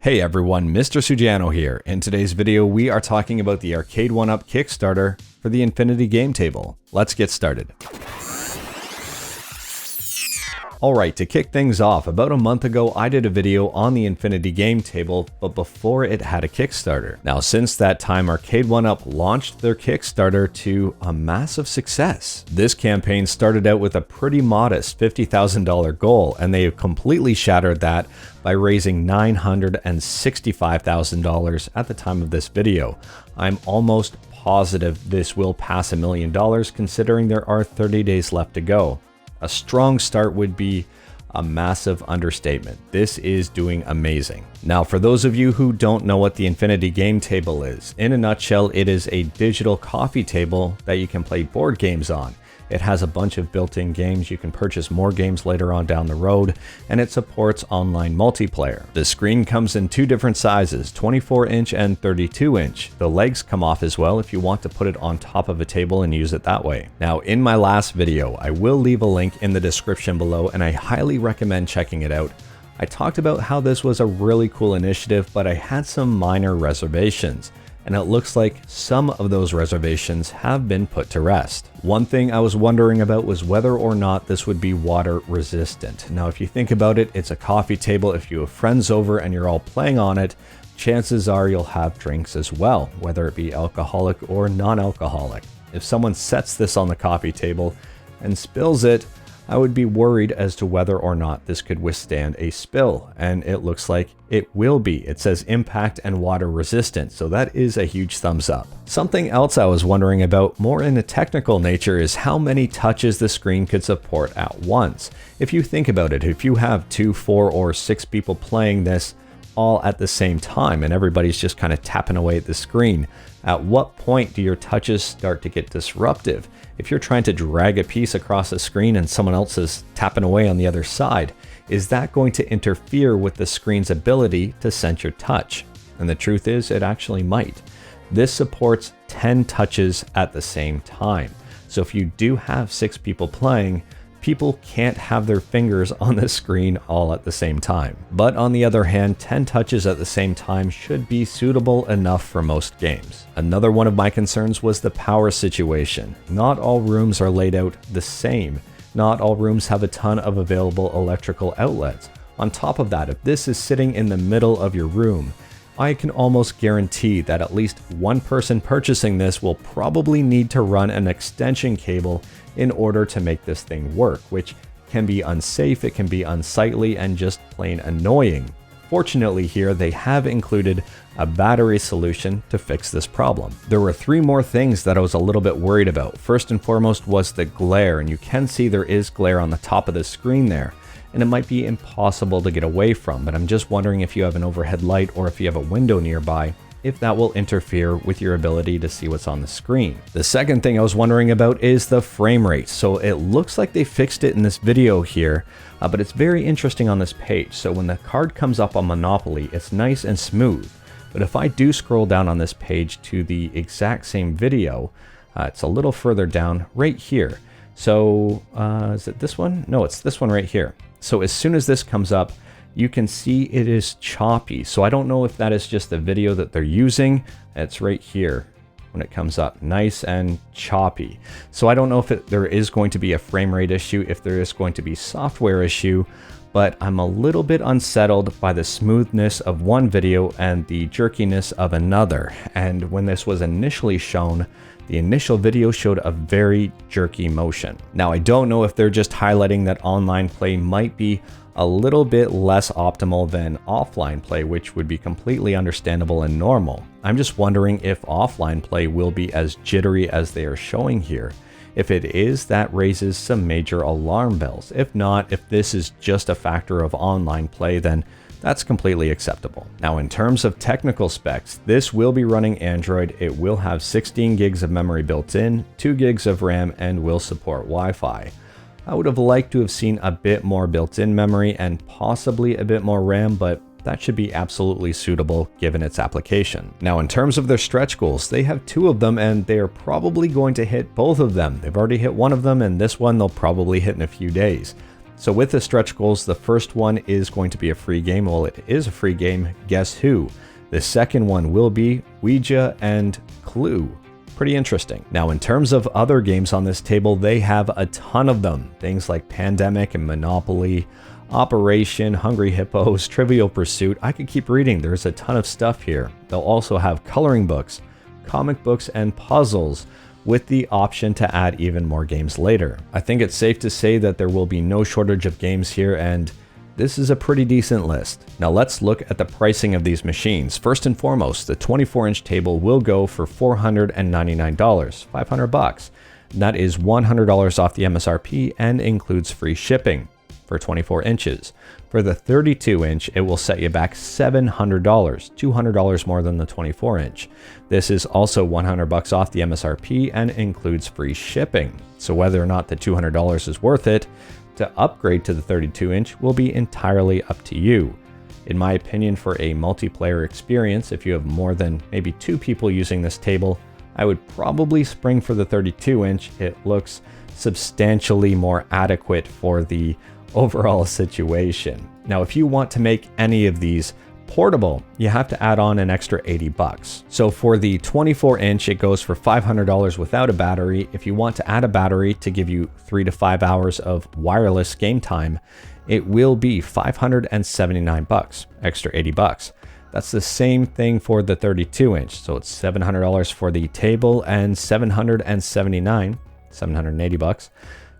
Hey everyone, Mr. Sujano here. In today's video, we are talking about the Arcade1Up Kickstarter for the Infinity Game Table. Let's get started. Alright, to kick things off, about a month ago I did a video on the Infinity Game Table, but before it had a Kickstarter. Now since that time, Arcade1Up launched their Kickstarter to a massive success. This campaign started out with a pretty modest $50,000 goal, and they have completely shattered that by raising $965,000 at the time of this video. I'm almost positive this will pass $1 million considering there are 30 days left to go. A strong start would be a massive understatement. This is doing amazing. Now, for those of you who don't know what the Infinity Game Table is, in a nutshell, it is a digital coffee table that you can play board games on. It has a bunch of built-in games. You can purchase more games later on down the road, and it supports online multiplayer. The screen comes in two different sizes, 24-inch and 32-inch. The legs come off as well if you want to put it on top of a table and use it that way. Now, in my last video, I will leave a link in the description below, and I highly recommend checking it out. I talked about how this was a really cool initiative, but I had some minor reservations, and it looks like some of those reservations have been put to rest. One thing I was wondering about was whether or not this would be water resistant. Now, if you think about it, it's a coffee table. If you have friends over and you're all playing on it, chances are you'll have drinks as well, whether it be alcoholic or non-alcoholic. If someone sets this on the coffee table and spills it, I would be worried as to whether or not this could withstand a spill, and it looks like it will be. It says impact and water resistant, so that is a huge thumbs up. Something else I was wondering about more in a technical nature is how many touches the screen could support at once. If you think about it, if you have 2, 4, or 6 people playing this all at the same time and everybody's just kind of tapping away at the screen, at what point do your touches start to get disruptive? If you're trying to drag a piece across a screen and someone else is tapping away on the other side, is that going to interfere with the screen's ability to sense your touch? And the truth is, it actually might. This supports 10 touches at the same time. So if you do have 6 people playing, people can't have their fingers on the screen all at the same time. But on the other hand, 10 touches at the same time should be suitable enough for most games. Another one of my concerns was the power situation. Not all rooms are laid out the same. Not all rooms have a ton of available electrical outlets. On top of that, if this is sitting in the middle of your room, I can almost guarantee that at least one person purchasing this will probably need to run an extension cable in order to make this thing work, which can be unsafe, it can be unsightly, and just plain annoying. Fortunately here, they have included a battery solution to fix this problem. There were 3 more things that I was a little bit worried about. First and foremost was the glare, and you can see there is glare on the top of the screen there, and it might be impossible to get away from, but I'm just wondering if you have an overhead light or if you have a window nearby, if that will interfere with your ability to see what's on the screen. The second thing I was wondering about is the frame rate. So it looks like they fixed it in this video here, but it's very interesting on this page. So when the card comes up on Monopoly, it's nice and smooth. But if I do scroll down on this page to the exact same video, it's a little further down right here. So is it this one? No, it's this one right here. So as soon as this comes up, you can see it is choppy. So I don't know if that is just the video that they're using. It's right here when it comes up, nice and choppy. So I don't know if there is going to be a frame rate issue, if there is going to be software issue, but I'm a little bit unsettled by the smoothness of one video and the jerkiness of another. And when this was initially shown, the initial video showed a very jerky motion. Now, I don't know if they're just highlighting that online play might be a little bit less optimal than offline play, which would be completely understandable and normal. I'm just wondering if offline play will be as jittery as they are showing here. If it is, that raises some major alarm bells. If not, if this is just a factor of online play, then that's completely acceptable. Now, in terms of technical specs, this will be running Android. It will have 16 gigs of memory built in, 2 gigs of RAM, and will support Wi-Fi. I would have liked to have seen a bit more built-in memory and possibly a bit more RAM, but that should be absolutely suitable given its application. Now, in terms of their stretch goals, they have 2 of them and they are probably going to hit both of them. They've already hit one of them, and this one they'll probably hit in a few days. So with the stretch goals, the first one is going to be a free game. Well, it is a free game. Guess who? The second one will be Ouija and Clue. Pretty interesting. Now, in terms of other games on this table, they have a ton of them. Things like Pandemic and Monopoly, Operation, Hungry Hippos, Trivial Pursuit. I could keep reading. There's a ton of stuff here. They'll also have coloring books, comic books, and puzzles, with the option to add even more games later. I think it's safe to say that there will be no shortage of games here, and this is a pretty decent list. Now let's look at the pricing of these machines. First and foremost, the 24-inch table will go for $499, 500 bucks. That is $100 off the MSRP and includes free shipping for 24 inches. For the 32-inch, it will set you back $700, $200 more than the 24-inch. This is also 100 bucks off the MSRP and includes free shipping. So whether or not the $200 is worth it to upgrade to the 32-inch will be entirely up to you. In my opinion, for a multiplayer experience, if you have more than maybe 2 people using this table, I would probably spring for the 32-inch. It looks substantially more adequate for the overall situation. Now, if you want to make any of these portable, you have to add on an extra 80 bucks. So for the 24-inch, it goes for $500 without a battery. If you want to add a battery to give you 3 to 5 hours of wireless game time, it will be 579 bucks, extra 80 bucks. That's the same thing for the 32-inch. So it's $700 for the table and 780 bucks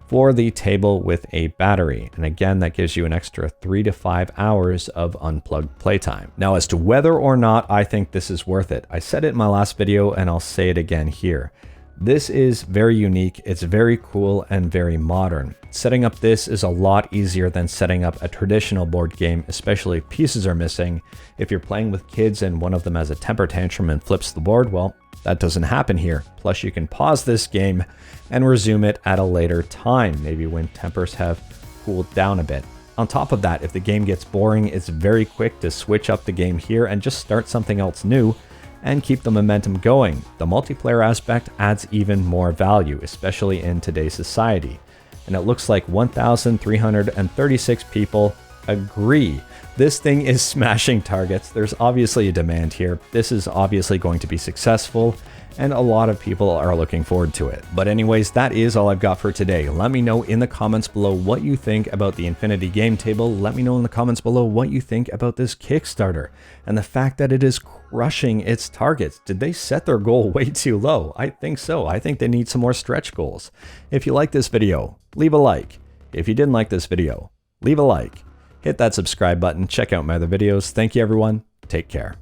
for the table with a battery. And again, that gives you an extra 3 to 5 hours of unplugged playtime. Now, as to whether or not I think this is worth it, I said it in my last video and I'll say it again here. This is very unique, it's very cool and very modern. Setting up this is a lot easier than setting up a traditional board game, especially if pieces are missing. If you're playing with kids and one of them has a temper tantrum and flips the board, well, that doesn't happen here. Plus, you can pause this game and resume it at a later time, maybe when tempers have cooled down a bit. On top of that, if the game gets boring, it's very quick to switch up the game here and just start something else new and keep the momentum going. The multiplayer aspect adds even more value, especially in today's society. And it looks like 1,336 people agree. This thing is smashing targets. There's obviously a demand here. This is obviously going to be successful, and a lot of people are looking forward to it. But anyways, that is all I've got for today. Let me know in the comments below what you think about the Infinity game table. Let me know in the comments below what you think about this Kickstarter and the fact that it is crushing its targets. Did they set their goal way too low? I think so. I think they need some more stretch goals. If you like this video, leave a like. If you didn't like this video, leave a like. Hit that subscribe button. Check out my other videos. Thank you, everyone. Take care.